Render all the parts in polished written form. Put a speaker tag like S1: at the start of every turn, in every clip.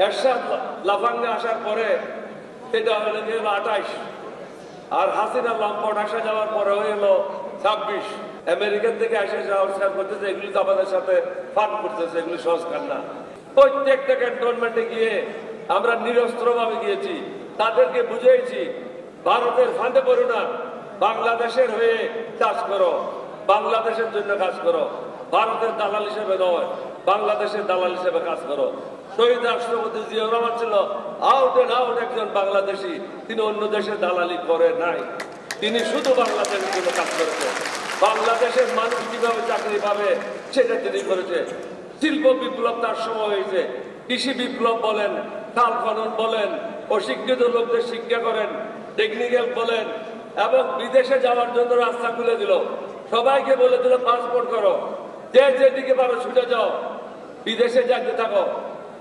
S1: এরশাদ লাফাঙ্গে আসার পরে সেটা হলো 28, আর হাসিনা লম্পট আসা যাওয়ার পরে হলো 26। আমেরিকান থেকে এসে সংস্কার করতেছে, এগুলি তো আমাদের সাথে ফান করতেছে, এগুলি সংস্কার না। প্রত্যেকটা ক্যান্টনমেন্টে গিয়ে আমরা নিরস্ত্রভাবে গিয়েছি, তাদেরকে বুঝিয়েছি ভারতের ফাঁদে পড়ো না, বাংলাদেশের হয়ে কাজ করো, বাংলাদেশের জন্য কাজ করো, ভারতের দালাল হিসেবে নয়, বাংলাদেশের দালাল হিসেবে কাজ করো। শহীদ রাষ্ট্রপতি জিয়াউর রহমান ছিল আউট এন্ড আউট একজন বাংলাদেশি, তিনি অন্য দেশে দালালি করে নাই, তিনি শুধু বাংলাদেশের জন্য কাজ করেছে। বাংলাদেশের মানুষ কিভাবে চাকরি পাবে সেটা তিনি করেছে। শিল্প বিপ্লব তার সময় হয়েছে, কৃষি বিপ্লব বলেন, খাল খনন বলেন, অশিক্ষিত লোকদের শিক্ষা করেন, টেকনিক্যাল বলেন, এবং বিদেশে যাওয়ার জন্য রাস্তা খুলে দিল, সবাইকে বলে দিল পাসপোর্ট করো, যে যেদিকে পারো ছুটে যাও, বিদেশে যাইতে থাকো,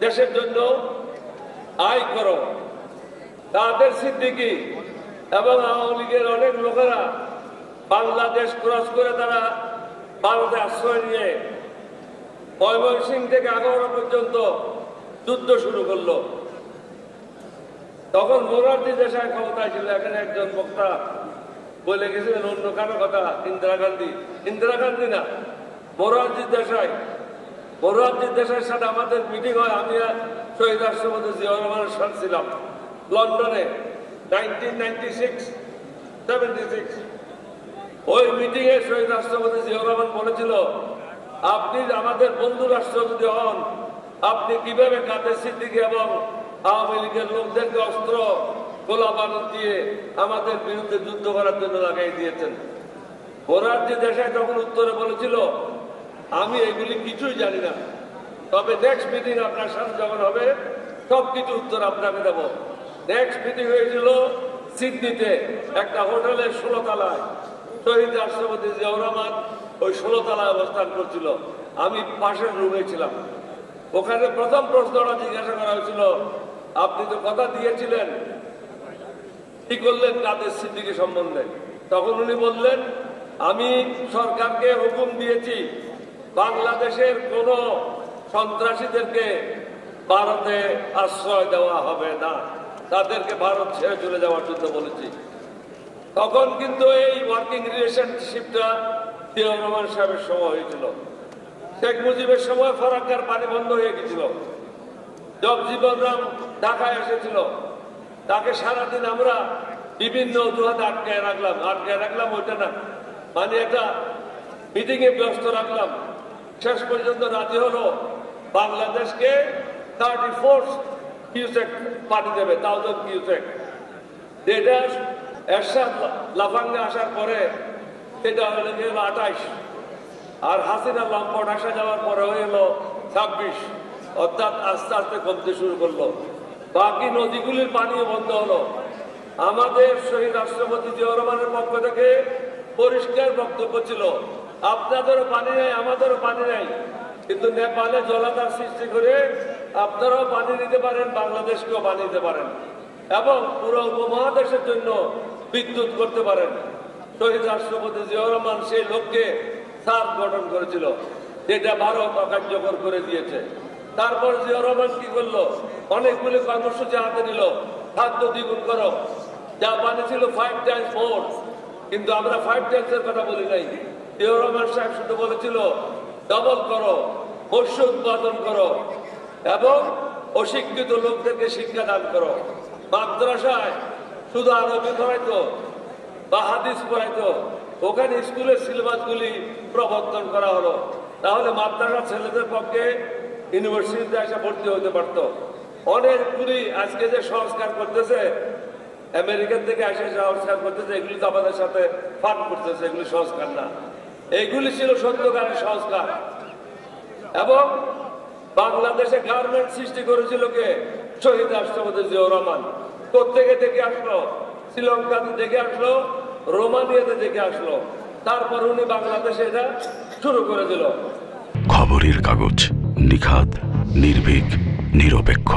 S1: দেশের জন্য আয় করো। তাদের সিদ্দিকী এবং আওয়ামী লীগের অনেক লোকেরা বাংলাদেশ ক্রস করে তারা ভারতে আশ্রয় নিয়ে ময়মনসিংহ থেকে আগাগোড়া পর্যন্ত যুদ্ধ শুরু করলো। তখন মোরারজি দেশাই ক্ষমতায় ছিল। এখানে একজন বক্তা বলে গেছিলেন অন্য কারো কথা, ইন্দিরা গান্ধী না, মোরারজি দেশাই। মোরারজি দেশাইয়ের সাথে আমাদের মিটিং হয়, আমি শহীদ রাষ্ট্রপতি জিয়াউর রহমানের সাথে ছিলাম লন্ডনে 1996-76। ওই মিটিং এ শহীদ রাষ্ট্রপতি জিয়াউর রহমান বলেছিল, আপনি আমাদের বন্ধু রাষ্ট্রপতি হন, আপনি কিভাবে কাদের সিদ্দিকী এবং আওয়ামী লীগের লোকদেরকে অস্ত্র গোলা বারুদ দিয়ে আমাদের বিরুদ্ধে যুদ্ধ করার জন্য লাগাই দিয়েছেন। মোরারজি দেশাই তখন উত্তরে বলেছিল, আমি এগুলি কিছুই জানি না, তবে নেক্সট মিটিং আপনার সাথে যখন হবে সবকিছু উত্তর আপনাকে দেব। নেক্সট মিটিং হয়েছিল সিডনিতে একটা হোটেলের 16 তলায়। শহীদ রাষ্ট্রপতি জিয়াউর রহমান ওই 16 তলায় অবস্থান করছিল, আমি পাশের রুমে ছিলাম। ওখানে প্রথম প্রশ্নটা জিজ্ঞাসা করা হয়েছিল, আপনি তো কথা দিয়েছিলেন, কি করলেন কাদের সিদ্দিকী সম্বন্ধে? তখন উনি বললেন, আমি সরকারকে হুকুম দিয়েছি বাংলাদেশের কোন সন্ত্রাসীদেরকে ভারতে আশ্রয় দেওয়া হবে না, তাদেরকে ভারত ছেড়ে চলে যাওয়ার জন্য বলেছি। তখন কিন্তু এই ওয়ার্কিং রিলেশনশিপটা জিয়াউর রহমান সাহেবের সময় হয়েছিল। শেখ মুজিবের সময় ফরাক্কার পানি বন্ধ হয়ে গেছিল। জগজীবন রাম ঢাকায় এসেছিল, তাকে সারাদিন আমরা বিভিন্ন অজুহাতে আটকায় রাখলাম ওইটা না, মানে একটা মিটিং এ ব্যস্ত রাখলাম। শেষ পর্যন্ত রাজি হলো বাংলাদেশকে 34 কিউসেক পানি দেবে, 1000 কিউসেক। যেটা এরশাদ লাফাঙ্গে আসার পরে সেটা হলো 28, আর হাসিনা লম্পট আসা যাওয়ার পরে হলো 26, অর্থাৎ আস্তে আস্তে কমতে শুরু করলো। বাকি নদীগুলির পানিও বন্ধ হলো। আমাদের শহীদ রাষ্ট্রপতি জিয়াউর রহমানের পক্ষ থেকে পরিষ্কার বক্তব্য ছিল, আপনাদেরও পানি নেই, আমাদেরও পানি নেই, কিন্তু নেপালে জলাধার সৃষ্টি করে আপনারাও পানি নিতে পারেন, বাংলাদেশকেও পানি দিতে পারেন, এবং পুরো উপমহাদেশের জন্য বিদ্যুৎ করতে পারেন। শহীদ রাষ্ট্রপতি জিয়াউর রহমান সেই লক্ষ্যে সার্ক গঠন করেছিল, যেটা ভারত অকার্যকর করে দিয়েছে। তারপর জিয়াউর রহমান কি করলো, অনেকগুলি কর্মসূচি হাতে নিল, খাদ্য দ্বিগুণ করো, যা পানি ছিল 5 টাইমস মোর, কিন্তু আমরা 5 টাইমসের কথা বলি নাই। জিয়াউর রহমান সাহেব শুধু বলেছিল ডবল করো, মৎস্য উৎপাদন করো, এবং অশিক্ষিত লোকদেরকে শিক্ষা দান করো। মাদ্রাসায় শুধু আরবি পড়াইতো বা হাদিস পড়াইতো, ওখানে স্কুলের সিলেবাসগুলি প্রবর্তন করা হলো, তাহলে মাদ্রাসা ছেলেদের পক্ষে ইউনিভার্সিটিতে এসে ভর্তি হতে পারতো। অনেকগুলি আজকে যে সংস্কার করতেছে, আমেরিকান থেকে এসে সংস্কার করতেছে, এগুলি তো আমাদের সাথে ফান করতেছে, এগুলি সংস্কার না, এইগুলি ছিল সত্যকারের সংস্কার। এবং বাংলাদেশে গার্মেন্ট সৃষ্টি করেছিল কে? শহীদ রাষ্ট্রপতি জিয়াউর রহমান। কোত্থেকে দেখে আসলো? শ্রীলঙ্কাতে দেখে আসলো, রোমানিয়াতে দেখে আসলো, তারপর উনি বাংলাদেশে এটা শুরু করে দিল।
S2: খবরের কাগজ, নিখাত, নির্ভীক, নিরপেক্ষ।